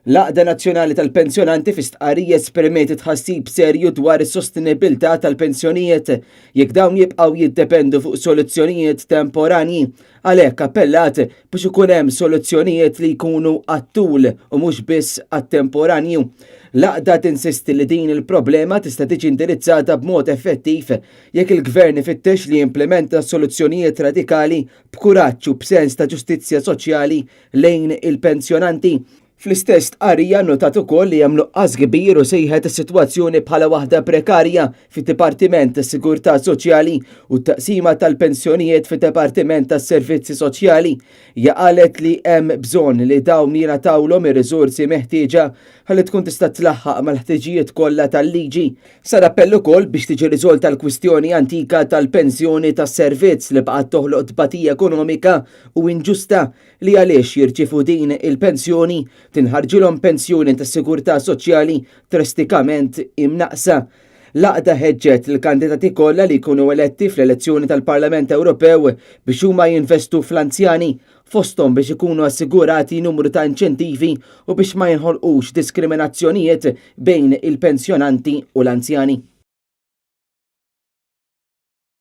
L-Għaqda Nazzjonali tal-Pensjonanti fi stqarrija esprimiet tħassib serju dwar is-sostenibilità tal-pensjonijiet jekk dawn jibqgħu jiddependu fuq soluzzjonijiet temporanji. Għalhekk appellat biex ikun hemm soluzzjonijiet li jkunu għat-tul u mhux biss għat-temporanju. L-Għaqda tinsisti li din il-problema tista' tiġi indirizzata b'mod effettiv jekk il-Gvern ifittex li jimplementa soluzzjonijiet radikali b'kuraġġ u b'sens ta' ġustizzja soċjali lejn il-pensjonanti. Fl-istess tqarrija notat ukoll li hemm nuqqas kbir u sejħet is-sitwazzjoni bħala waħda prekarja fit-Dipartiment tas-Sigurtà Soċjali u t-taqsima tal-pensjonijiet fit-Dipartiment tas-Servizzi Soċjali. Hija qalet li hemm bżonn li dawn jingħatawhom ir-riżorsi meħtieġa ħalli tkun tista' tlaħħaq mal-ħtiġijiet kollha tal-liġi. Sar appell ukoll biex tiġi riżolta l-kwistjoni antika tal-pensjoni tas-servizz li baqgħet toħloq tbatija ekonomika u inġusta li għaliex jirċievu din il-pensjoni tinħarġilhom pensjoni tas-Sigurtà Soċjali drastikament imnaqsa. L-Għaqda ħeġġet il-kandidati kollha li jkunu eletti fl-elezzjoni tal-Parlament Ewropew biex huma jinvestu fl-anzjani fosthom biex ikunu assigurati numru ta' inċentivi u biex ma jinħolqux diskriminazzjonijiet bejn il-pensjonanti u l-anzjani.